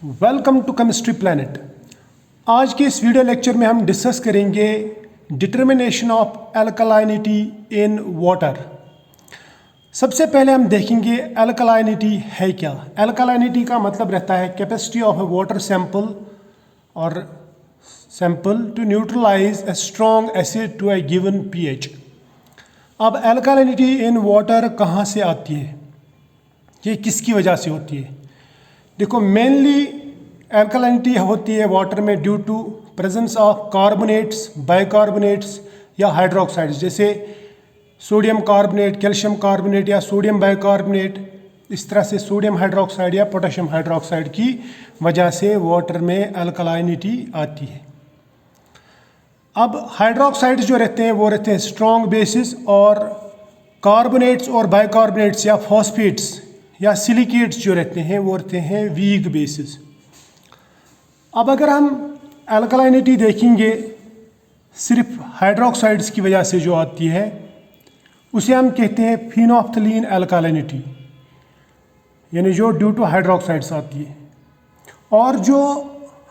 Welcome to chemistry planet. आज के इस वीडियो लेक्चर में हम डिस्कस करेंगे डिटर्मिनेशन ऑफ एल्कलाइनिटी इन वाटर। सबसे पहले हम देखेंगे एल्कलाइनिटी है क्या। एल्कलाइनिटी का मतलब रहता है capacity of a water sample और sample to neutralize a strong acid to a given pH. अब एल्कलाइनिटी इन वाटर कहाँ से आती है, ये किसकी वजह से होती है? देखो, मेनली एल्कलाइनिटी होती है वाटर में due to presence of carbonates, bicarbonates या हाइड्रोक्साइड्स, जैसे सोडियम कार्बोनेट, कैल्शियम कार्बोनेट या सोडियम बाइकार्बोनेट। इस तरह से सोडियम हाइड्रोक्साइड या पोटेशियम हाइड्रोक्साइड की वजह से वाटर में एल्कलाइनिटी आती है। अब हाइड्रोक्साइड्स जो रहते हैं वो रहते हैं स्ट्रॉन्ग बेसिस, और कार्बोनेट्स और बाइकार्बोनेट्स या फॉस्फेट्स या सिलिकेट्स जो रहते हैं वो रहते हैं वीक बेसिस। अब अगर हम एल्कलाइनिटी देखेंगे सिर्फ हाइड्रोक्साइड्स की वजह से जो आती है, उसे हम कहते हैं फिनोल्फ्थलीन एल्कलाइनिटी, यानी जो ड्यू टू हाइड्रोक्साइड्स आती है। और जो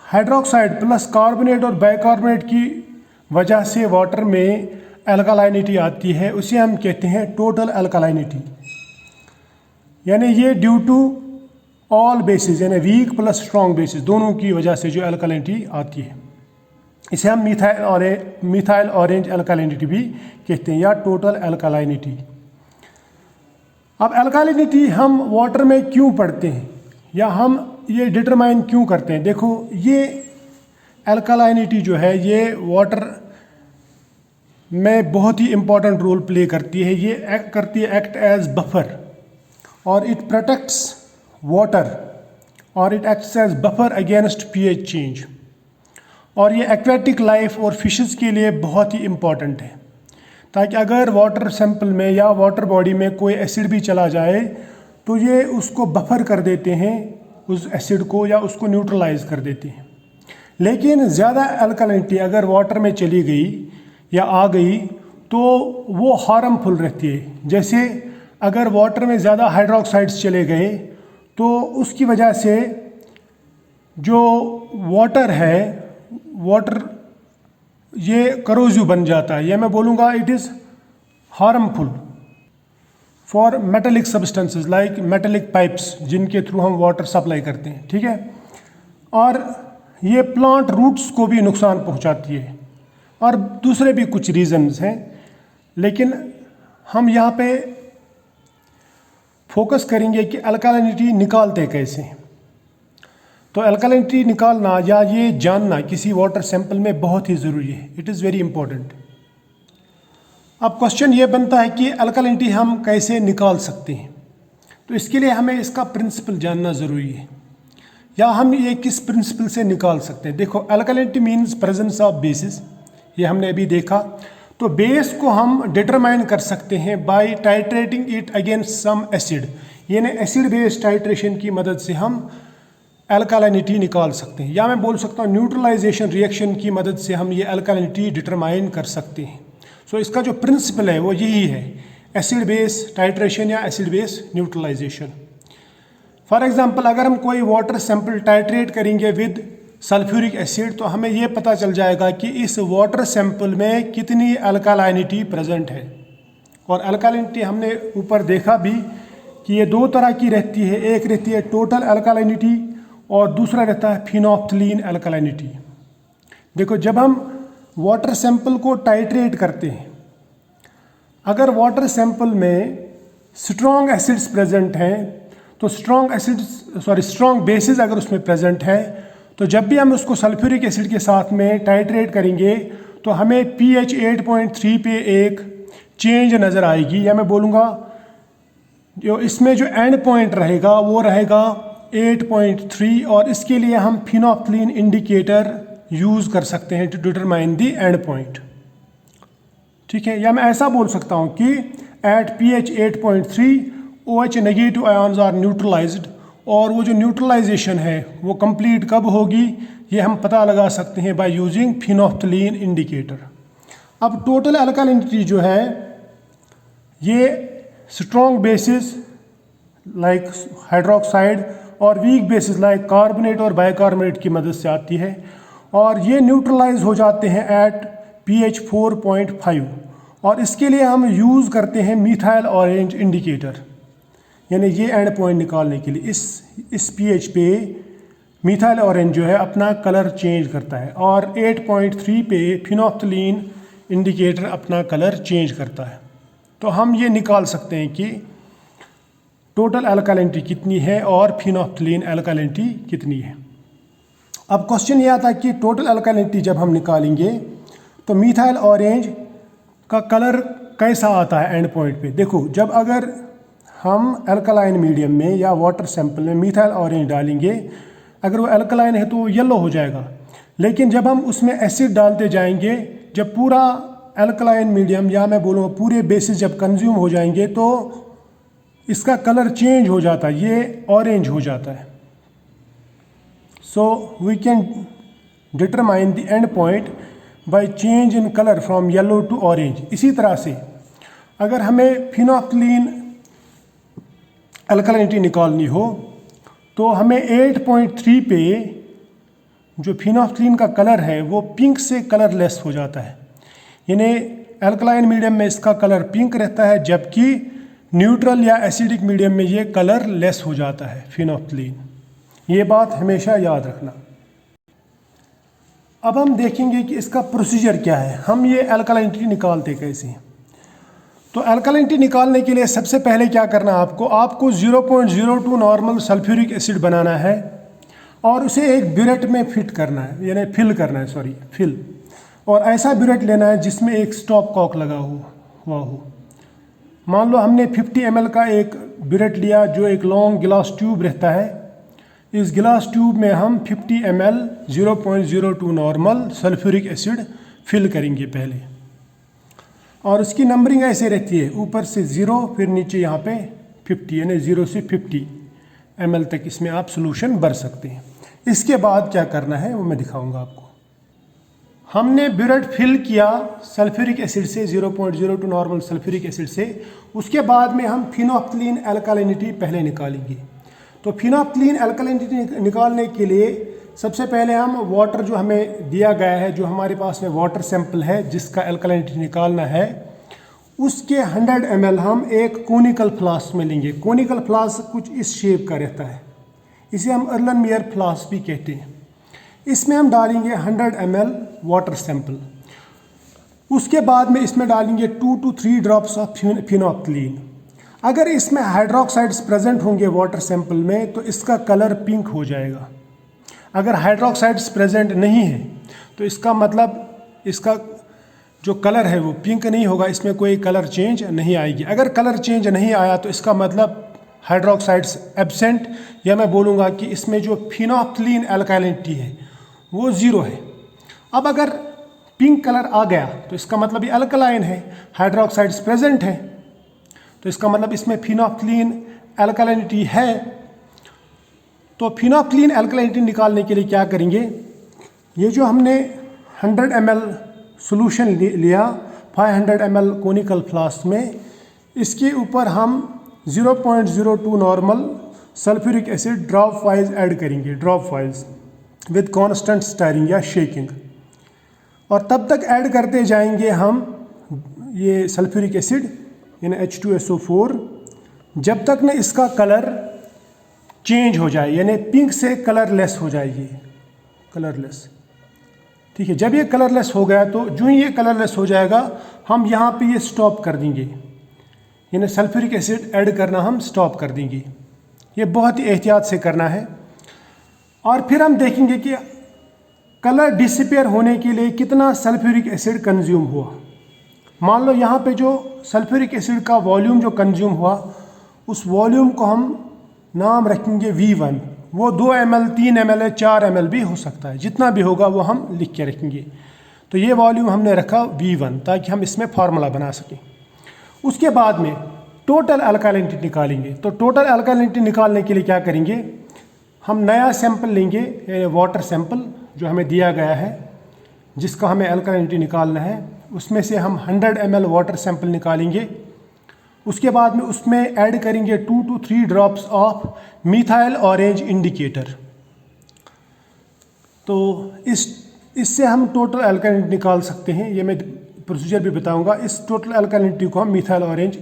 हाइड्रोक्साइड प्लस कार्बोनेट और बाइकार्बोनेट की वजह से वाटर में एल्कलाइनिटी आती है, उसे हम कहते हैं टोटल एल्कलाइनिटी, यानी ये ड्यू टू ऑल बेसिस, यानी वीक प्लस स्ट्रॉन्ग बेसिस दोनों की वजह से जो एल्कलाइनिटी आती है। इसे हम मिथाइल ऑरेंज एल्कलाइनिटी भी कहते हैं या टोटल एल्कलाइनिटी। अब एल्कलाइनिटी हम वाटर में क्यों पढ़ते हैं या हम ये डिटरमाइन क्यों करते हैं? देखो, ये एल्कलाइनिटी जो है ये वाटर में बहुत ही इम्पोर्टेंट रोल प्ले करती है। ये एक्ट एज बफर, और इट प्रोटेक्ट्स वाटर, और it acts as buffer against pH change. और ये एक्वेटिक लाइफ और फिशेस के लिए बहुत ही इम्पॉर्टेंट है, ताकि अगर वाटर सैंपल में या वाटर बॉडी में कोई एसिड भी चला जाए तो ये उसको बफर कर देते हैं, उस एसिड को, या उसको न्यूट्रलाइज कर देते हैं। लेकिन ज़्यादा एल्कलाइनिटी अगर वाटर में चली गई या आ गई तो वो हार्मफुल रहती है। जैसे अगर वाटर में ज़्यादा हाइड्रोक्साइड्स चले गए तो उसकी वजह से जो वाटर है, वाटर ये करोजिव बन जाता है, या मैं बोलूँगा it is harmful for metallic substances like metallic pipes, जिनके थ्रू हम वाटर सप्लाई करते हैं, ठीक है। और ये प्लांट रूट्स को भी नुकसान पहुंचाती है, और दूसरे भी कुछ रीजंस हैं, लेकिन हम यहाँ पे फोकस करेंगे कि अल्कलाइनिटी निकालते कैसे हैं। तो अल्कलाइनिटी निकालना या ये जानना किसी वाटर सैंपल में बहुत ही ज़रूरी है। It is very important. अब क्वेश्चन ये बनता है कि अल्कलाइनिटी हम कैसे निकाल सकते हैं। तो इसके लिए हमें इसका प्रिंसिपल जानना ज़रूरी है, या हम ये किस प्रिंसिपल से निकाल सकते हैं। देखो, अल्कलाइनिटी मीन्स प्रेजेंस ऑफ बेसिस, ये हमने अभी देखा। तो बेस को हम डिटरमाइन कर सकते हैं by titrating it against some acid, यानी एसिड बेस टाइट्रेशन की मदद से हम एल्कलाइनिटी निकाल सकते हैं, या मैं बोल सकता हूँ न्यूट्रलाइजेशन रिएक्शन की मदद से हम ये एल्कलाइनिटी डिटरमाइन कर सकते हैं। सो इसका जो प्रिंसिपल है वो यही है, एसिड बेस टाइट्रेशन या acid base neutralisation. For example, अगर हम कोई वाटर सैंपल टाइट्रेट करेंगे विद सल्फ्यूरिक एसिड, तो हमें यह पता चल जाएगा कि इस वाटर सैंपल में कितनी अल्कलाइनिटी प्रेजेंट है। और अल्कलाइनिटी हमने ऊपर देखा भी कि ये दो तरह की रहती है, एक रहती है टोटल अल्कलाइनिटी और दूसरा रहता है फिनोल्फ्थलीन अल्कलाइनिटी। देखो, जब हम वाटर सैंपल को टाइट्रेट करते हैं, अगर वाटर सैंपल में स्ट्रॉन्ग एसिड्स प्रेजेंट हैं, तो स्ट्रॉन्ग बेसिस अगर उसमें प्रेजेंट है, तो जब भी हम उसको सल्फ्यूरिक एसिड के साथ में टाइट्रेट करेंगे तो हमें pH 8.3 पे एक चेंज नज़र आएगी, या मैं बोलूँगा जो इसमें जो एंड पॉइंट रहेगा वो रहेगा 8.3, और इसके लिए हम फिनोल्फ्थलीन इंडिकेटर यूज़ कर सकते हैं to determine the end point, ठीक है। या मैं ऐसा बोल सकता हूँ कि at pH 8.3 OH negative ions are neutralised, और वो जो न्यूट्रलाइजेशन है वो कंप्लीट कब होगी ये हम पता लगा सकते हैं बाय यूजिंग फिनोल्फ्थलीन इंडिकेटर। अब टोटल अल्कलाइनिटी जो है ये स्ट्रॉन्ग बेसिस लाइक हाइड्रोक्साइड और वीक बेसिस लाइक कार्बोनेट और बाइकार्बोनेट की मदद से आती है, और ये न्यूट्रलाइज हो जाते हैं एट pH 4.5। और इसके लिए हम यूज़ करते हैं मीथाइल ऑरेंज इंडिकेटर, यानी ये एंड पॉइंट निकालने के लिए इस pH पे मीथाइल ऑरेंज जो है अपना कलर चेंज करता है, और 8.3 पे फिनोफ्थलीन इंडिकेटर अपना कलर चेंज करता है। तो हम ये निकाल सकते हैं कि टोटल अल्कालिनिटी कितनी है और फिनोफ्थलीन अल्कालिनिटी कितनी है। अब क्वेश्चन ये आता है कि टोटल अल्कालिनिटी जब हम निकालेंगे तो मीथाइल ऑरेंज का कलर कैसा आता है एंड पॉइंट पे। देखो, जब अगर हम अल्कलाइन मीडियम में या वाटर सैंपल में मीथाइल ऑरेंज डालेंगे, अगर वो अल्कलाइन है तो वो येलो हो जाएगा, लेकिन जब हम उसमें एसिड डालते जाएंगे, जब पूरा अल्कलाइन मीडियम या मैं बोलूँगा पूरे बेसिस जब कंज्यूम हो जाएंगे तो इसका कलर चेंज हो जाता है, ये ऑरेंज हो जाता है। So we can determine the end point by change in colour from yellow to orange. इसी तरह से अगर हमें फिनोफ्थलीन अल्कालिनिटी निकालनी हो तो हमें 8.3 पे जो फिनोफ्थलीन का कलर है वो पिंक से कलरलेस हो जाता है, यानी अल्कलाइन मीडियम में इसका कलर पिंक रहता है, जबकि न्यूट्रल या एसिडिक मीडियम में ये कलर लेस हो जाता है फिनोफ्थलीन। ये बात हमेशा याद रखना। अब हम देखेंगे कि इसका प्रोसीजर क्या है, हम ये अल्कालिनिटी निकालते कैसे हैं। तो अल्कालिनिटी निकालने के लिए सबसे पहले क्या करना है, आपको 0.02 नॉर्मल सल्फ्यूरिक एसिड बनाना है और उसे एक ब्यूरेट में फिल करना है। और ऐसा ब्यूरेट लेना है जिसमें एक स्टॉप कॉक लगा हुआ हो। मान लो हमने 50 ml का एक ब्यूरेट लिया जो एक लॉन्ग गिलास ट्यूब रहता है। इस गिलास ट्यूब में हम 50 ml 0.02 normal sulphuric acid fill करेंगे पहले, और उसकी नंबरिंग ऐसे रहती है, ऊपर से 0 फिर नीचे यहाँ पे 50, यानी 0 से 50 ml तक इसमें आप सोल्यूशन भर सकते हैं। इसके बाद क्या करना है वो मैं दिखाऊंगा आपको। हमने ब्यूरेट फिल किया सल्फ्यूरिक एसिड से, 0.02 नॉर्मल सल्फ्यूरिक एसिड से। उसके बाद में हम फिनोफ्थलीन अल्कालिनिटी पहले निकालेंगे। तो फिनोफ्थलीन अल्कालिनिटी निकालने के लिए सबसे पहले हम वाटर जो हमें दिया गया है, जो हमारे पास में वाटर सैंपल है जिसका अल्कालिनिटी निकालना है, उसके 100 ml हम एक कोनिकल फ्लास्क में लेंगे। कोनिकल फ्लास्क कुछ इस शेप का रहता है, इसे हम अर्लनमेयर फ्लास्क भी कहते हैं। इसमें हम डालेंगे 100 ml वाटर सैंपल। उसके बाद में इसमें डालेंगे 2 to 3 ड्रॉप्स ऑफ फिनोफ्थलीन। अगर इसमें हाइड्रोक्साइड्स प्रेजेंट होंगे वाटर सैंपल में तो इसका कलर पिंक हो जाएगा। अगर हाइड्रोक्साइड्स प्रेजेंट नहीं है तो इसका मतलब इसका जो कलर है वो पिंक नहीं होगा, इसमें कोई कलर चेंज नहीं आएगी। अगर कलर चेंज नहीं आया तो इसका मतलब हाइड्रोक्साइड्स एब्सेंट, या मैं बोलूँगा कि इसमें जो फिनोफ्थलीन अल्कालिनिटी है वो 0 है। अब अगर पिंक कलर आ गया तो इसका मतलब ये अल्कलाइन है, हाइड्रोक्साइड्स प्रेजेंट है, तो इसका मतलब इसमें फिनोफ्थलीन अल्कालिनिटी है। तो फिनोफ्थलीन अल्कालिनिटी निकालने के लिए क्या करेंगे, ये जो हमने 100 ml सोल्यूशन लिया 500 ml कोनिकल फ्लास्क में, इसके ऊपर हम 0.02 normal sulphuric acid drop wise add करेंगे, drop wise with constant stirring या शेकिंग। और तब तक ऐड करते जाएंगे हम ये सल्फ्यूरिक एसिड यानी H2SO4 जब तक ना इसका कलर चेंज हो जाए, यानी पिंक से कलरलेस हो जाएगी, कलरलेस। ठीक है, जब ये कलरलेस हो गया तो जो ही ये कलरलेस हो जाएगा हम यहाँ पे ये स्टॉप कर देंगे, यानी सल्फ्यूरिक एसिड ऐड करना हम स्टॉप कर देंगे। ये बहुत ही एहतियात से करना है। और फिर हम देखेंगे कि कलर डिसअपीयर होने के लिए कितना सल्फ्यूरिक एसिड कंज्यूम हुआ। मान लो यहाँ पे जो सल्फ्यूरिक एसिड का वॉल्यूम जो कंज्यूम हुआ, उस वॉल्यूम को हम नाम रखेंगे V1। वो 2 ml 3 ml 4 ml भी हो सकता है, जितना भी होगा वो हम लिख के रखेंगे। तो ये वॉल्यूम हमने रखा V1 ताकि हम इसमें फार्मूला बना सकें। उसके बाद में टोटल अल्कालिनिटी निकालेंगे। तो टोटल अल्कालिनिटी निकालने के लिए क्या करेंगे, हम नया सैंपल लेंगे, वाटर सैंपल जो हमें दिया गया है जिसका हमें अल्कालिनिटी निकालना है, उसमें से हम 100 ml वाटर सैंपल निकालेंगे उसके बाद में उसमें ऐड करेंगे 2 to 3 drops of methyl orange indicator. तो इससे हम टोटल अल्कालिनिटी निकाल सकते हैं, ये मैं प्रोसीजर भी बताऊंगा। इस टोटल अल्कालिनिटी को हम मिथाइल ऑरेंज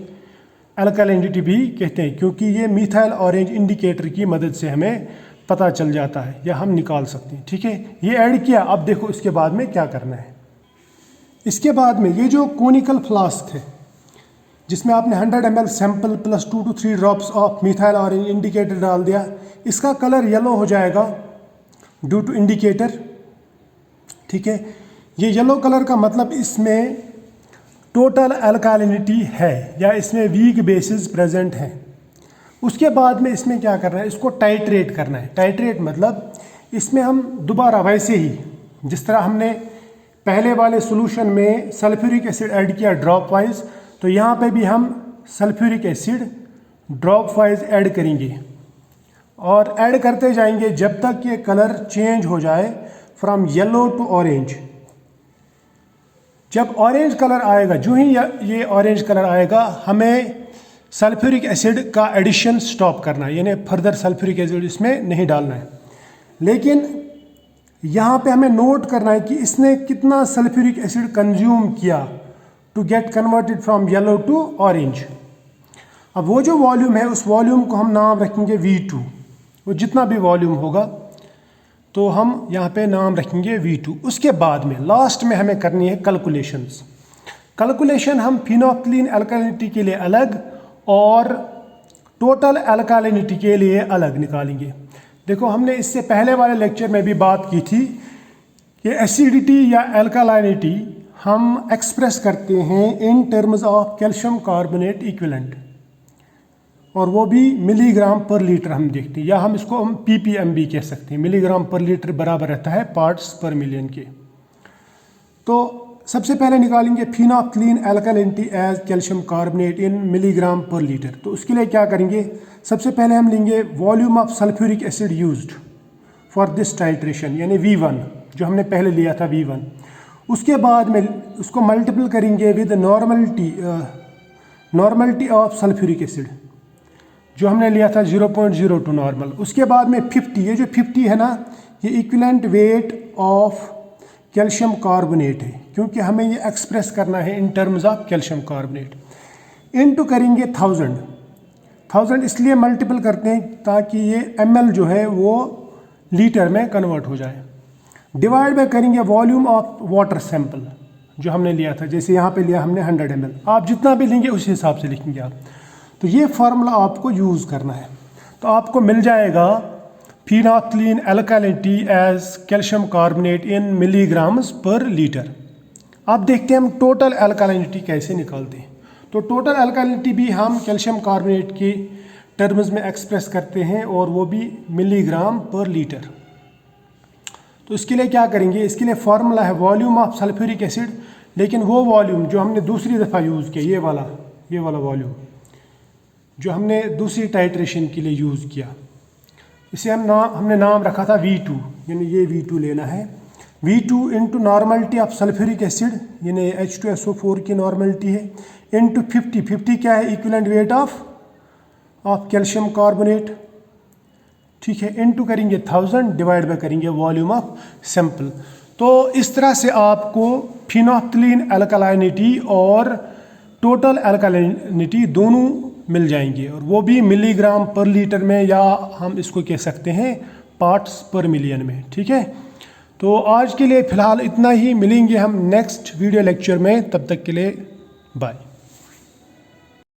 अल्कालिनिटी भी कहते हैं, क्योंकि ये मिथाइल ऑरेंज इंडिकेटर की मदद से हमें पता चल जाता है या हम निकाल सकते हैं। ठीक है, ये ऐड किया। अब देखो इसके बाद में क्या करना है। इसके बाद में ये जो कोनिकल फ्लास्क है जिसमें आपने 100 ml sample plus 2 to 3 drops of methyl orange indicator डाल दिया, इसका कलर येलो हो जाएगा ड्यू टू इंडिकेटर। ठीक है, ये येलो कलर का मतलब इसमें टोटल अल्कालिनिटी है या इसमें वीक बेसिस प्रेजेंट हैं। उसके बाद में इसमें क्या करना है, इसको टाइट्रेट करना है। टाइट्रेट मतलब इसमें हम दोबारा वैसे ही जिस तरह हमने पहले वाले सॉल्यूशन में सल्फ्यूरिक एसिड ऐड किया ड्रॉप वाइज, तो यहाँ पे भी हम sulphuric acid drop wise add करेंगे और ऐड करते जाएंगे जब तक ये कलर चेंज हो जाए फ्रॉम येलो टू ऑरेंज। जब ऑरेंज कलर आएगा, जो ही ये ऑरेंज कलर आएगा, हमें सल्फ्यूरिक एसिड का एडिशन स्टॉप करना है, यानी फर्दर सल्फ्यूरिक एसिड इसमें नहीं डालना है। लेकिन यहाँ पे हमें नोट करना है कि इसने कितना सल्फ्यूरिक एसिड कंज्यूम किया to get converted from yellow to orange. अब वो जो वॉल्यूम है उस वॉल्यूम को हम नाम रखेंगे V2। वो जितना भी वॉल्यूम होगा तो हम यहाँ पे नाम रखेंगे V2। उसके बाद में लास्ट में हमें करनी है कैलकुलेशंस। कैलकुलेशन हम फिनोल्फथालीन अल्कालिनिटी के लिए अलग और टोटल अल्कालिनिटी के लिए अलग निकालेंगे। देखो, हमने इससे पहले वाले लेक्चर में भी बात की थी कि एसिडिटी या अल्कालिनिटी हम एक्सप्रेस करते हैं in terms of calcium carbonate equivalent, और वो भी मिलीग्राम पर लीटर हम देखते हैं, या हम इसको हम ppm भी कह सकते हैं। मिलीग्राम पर लीटर बराबर रहता है पार्ट्स पर मिलियन के। तो सबसे पहले निकालेंगे फिनोल्फथालीन अल्कालिनिटी एज कैल्शियम कार्बोनेट इन मिलीग्राम पर लीटर। तो उसके लिए क्या करेंगे, सबसे पहले हम लेंगे volume of sulphuric acid used for this titration, यानी V1 जो हमने पहले लिया था V1। उसके बाद में उसको मल्टीपल करेंगे with normality of sulphuric acid जो हमने लिया था 0.02 नॉर्मल। उसके बाद में 50, ये जो 50 है ना, ये equivalent weight of calcium carbonate है, क्योंकि हमें ये एक्सप्रेस करना है in terms of calcium carbonate. Into करेंगे 1000 इसलिए मल्टीपल करते हैं ताकि ये ml जो है वो लीटर में कन्वर्ट हो जाए। डिवाइड बाय करेंगे वॉल्यूम ऑफ वाटर सैंपल जो हमने लिया था, जैसे यहाँ पे लिया हमने 100 ml, आप जितना भी लेंगे उसी हिसाब से लिखेंगे आप। तो ये फार्मूला आपको यूज़ करना है, तो आपको मिल जाएगा फिनोल्फथालीन अल्कालिनिटी एज कैल्शियम कार्बोनेट इन मिलीग्राम्स पर लीटर। अब देखते हैं हम टोटल अल्कालिनिटी कैसे निकालते हैं। तो टोटल अल्कालिनिटी भी हम कैल्शियम कार्बोनेट के टर्म्स में एक्सप्रेस करते हैं, और वो भी मिलीग्राम पर लीटर। तो इसके लिए क्या करेंगे, इसके लिए फार्मूला है वॉल्यूम ऑफ सल्फ्यूरिक एसिड, लेकिन वो वॉल्यूम जो हमने दूसरी दफ़ा यूज़ किया, ये वाला वॉल्यूम जो हमने दूसरी टाइट्रेशन के लिए यूज़ किया, इसे हमने नाम रखा था V2, यानी ये V2 लेना है। V2 into normality of sulphuric acid, यानी H2SO4 की नॉर्मलिटी है, इंटू 50 क्या है, equivalent weight of calcium carbonate. ठीक है, इनटू करेंगे 1000 डिवाइड बाय करेंगे वॉल्यूम ऑफ सैंपल। तो इस तरह से आपको फिनोल्फथालीन अल्कालिनिटी और टोटल अल्कालिनिटी दोनों मिल जाएंगे, और वो भी मिलीग्राम पर लीटर में, या हम इसको कह सकते हैं पार्ट्स पर मिलियन में। ठीक है, तो आज के लिए फ़िलहाल इतना ही। मिलेंगे हम नेक्स्ट वीडियो लेक्चर में, तब तक के लिए बाय।